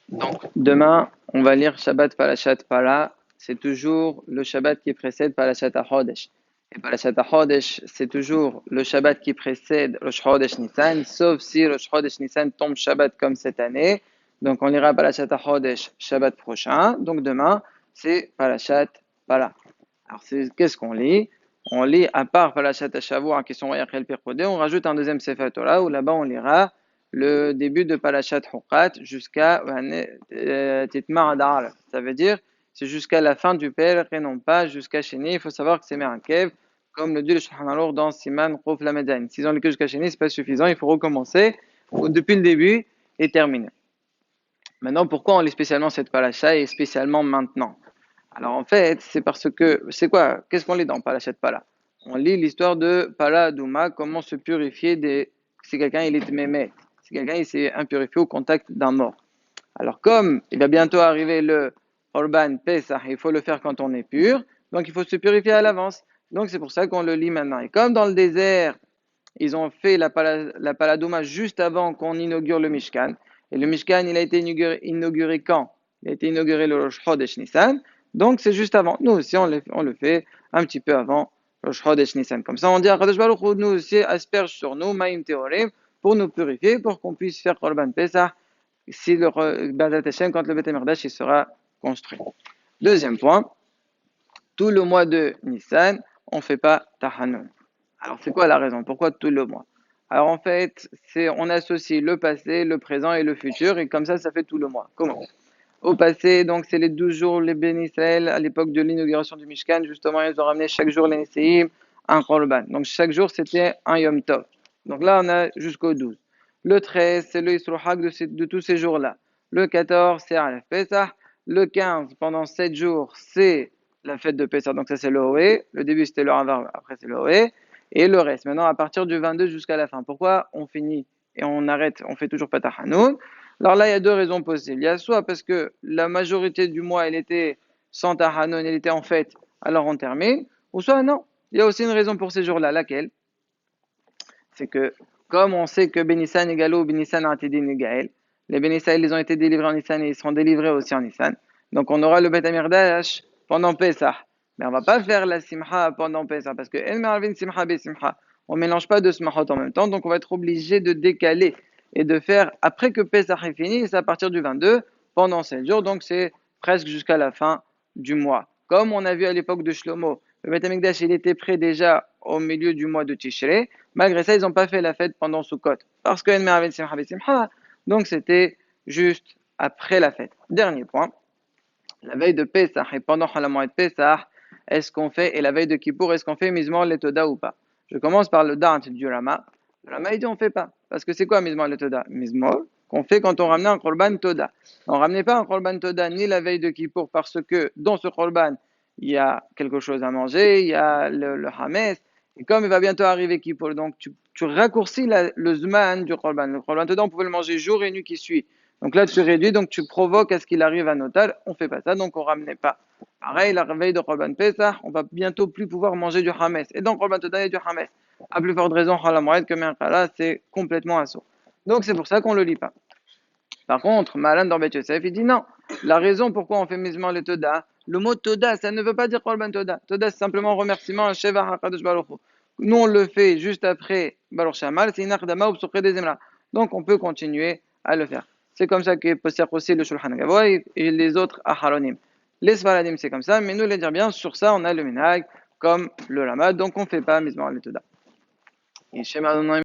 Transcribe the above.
Donc, demain, on va lire Shabbat Parashat Para. C'est toujours le Shabbat qui précède Parashat HaChodesh. Et Parashat HaChodesh, c'est toujours le Shabbat qui précède Rosh Chodesh Nissan, sauf si Rosh Chodesh Nissan tombe Shabbat comme cette année. Donc, on lira Parashat HaChodesh Shabbat prochain. Donc, demain, c'est Parashat Para. Alors, qu'est-ce qu'on lit? On lit, à part Parashat HaShavua, qui sont Yachel Pirkodé, on rajoute un deuxième Sefer Torah, où là-bas, on lira le début de Parashat Hukat jusqu'à Titmar Adar. Ça veut dire c'est jusqu'à la fin du Père et non pas jusqu'à Sheni. Il faut savoir que c'est Me'akev, comme le dit le Shulchan Aruch dans Siman Chof Lamed. S'ils ont lu jusqu'à Sheni, c'est pas suffisant, il faut recommencer depuis le début et terminer. Maintenant, pourquoi on lit spécialement cette Parasha et spécialement maintenant? Alors en fait, c'est parce que, c'est quoi? Qu'est-ce qu'on lit dans Parashat Para? On lit l'histoire de Para Aduma, comment se purifier si quelqu'un il est mémé, si quelqu'un il s'est impurifié au contact d'un mort. Alors comme il va bientôt arriver le Orban Pesach, il faut le faire quand on est pur, donc il faut se purifier à l'avance. Donc c'est pour ça qu'on le lit maintenant. Et comme dans le désert, ils ont fait la Paladuma juste avant qu'on inaugure le Mishkan. Et le Mishkan, il a été inauguré quand? Il a été inauguré le Rosh Chodesh Nissan. Donc c'est juste avant. Nous aussi, on le fait un petit peu avant Rosh Chodesh Nissan. Comme ça, on dit à Kadosh Baruch Hu, nous aussi, asperge sur nous, Maïm Teorim, pour nous purifier, pour qu'on puisse faire Korban Pesach si le Bazat Hashem, quand le Beth Amikdash il sera construit. Deuxième point, tout le mois de Nissan, on ne fait pas Tahanun. Alors, c'est quoi la raison? Pourquoi tout le mois? Alors, en fait, on associe le passé, le présent et le futur, et comme ça fait tout le mois. Comment? Au passé, donc, c'est les 12 jours, les bénis Israël, à l'époque de l'inauguration du Mishkan, justement, ils ont ramené chaque jour les Nesseim, un Korban. Donc, chaque jour, c'était un Yom Tov. Donc là, on a jusqu'au 12. Le 13, c'est le Yisro Hag de tous ces jours-là. Le 14, c'est Alef Pesach. Le 15, pendant 7 jours, c'est la fête de Pesach. Donc ça, c'est le Hoé. Le début, c'était le Ravar, après, c'est le Hoé. Et le reste. Maintenant, à partir du 22 jusqu'à la fin. Pourquoi on finit et on arrête, on fait toujours Petah Hanoun? Alors là, il y a deux raisons possibles. Il y a soit parce que la majorité du mois, elle était sans Tahanon, elle était en fête, alors on termine. Ou soit non. Il y a aussi une raison pour ces jours-là. Laquelle? C'est que, comme on sait que Benissan et Galo, Benissan Atidin et Gaël, les Benissan, ils ont été délivrés en Nissan et ils seront délivrés aussi en Nissan. Donc on aura le Bet Amirdash pendant Pesach. Mais on ne va pas faire la Simcha pendant Pesach parce que El Marvin Simcha Be Simcha. On ne mélange pas de Smachot en même temps, donc on va être obligé de décaler et de faire après que Pesach est fini, c'est à partir du 22, pendant 7 jours, donc c'est presque jusqu'à la fin du mois. Comme on a vu à l'époque de Shlomo, le Bet Amikdash, il était prêt déjà au milieu du mois de Tishrei. Malgré ça, ils n'ont pas fait la fête pendant Sukkot. Parce que donc c'était juste après la fête. Dernier point, la veille de Pesach et pendant la mois de Pesach, est-ce qu'on fait, et la veille de Kippour, est-ce qu'on fait Mizmor Letoda ou pas? Je commence par le Da'at du Rama. Le Rama, il dit on ne fait pas. Parce que c'est quoi Mizmor Letoda? Mizmor, qu'on fait quand on ramenait un Korban Toda. On ne ramenait pas un Korban Toda ni la veille de Kippour parce que dans ce Korban, il y a quelque chose à manger, il y a le Hametz, et comme il va bientôt arriver Kippour, donc tu raccourcis le Zman du Korban. Le Korban Toda, on pouvait le manger jour et nuit qui suit. Donc là, tu réduis, donc tu provoques à ce qu'il arrive à Notal. On ne fait pas ça, donc on ne ramenait pas. Pareil, la veille de Korban Pesach, on va bientôt plus pouvoir manger du Hametz. Et donc, Korban Toda, il y a du Hametz. À plus forte raison, Khalamoued, que Merkala, c'est complètement assaut. Donc c'est pour ça qu'on ne le lit pas. Par contre, Malan dans Bet Yosef, il dit non. La raison pourquoi on fait misement le Toda, le mot Toda, ça ne veut pas dire Korban Toda. Toda, c'est simplement remerciement à Sheva HaKadosh Baruch Hu. Nous, on le fait juste après Baruch Shamal, c'est Inachdama ou Psukhe des Zemra. Donc, on peut continuer à le faire. C'est comme ça que peut se aussi le Shulchan Gavoy et les autres Aharonim. Les Svaradim, c'est comme ça, mais nous, les dire bien, sur ça, on a le Minag, comme le Rama, donc on ne fait pas misement le Toda.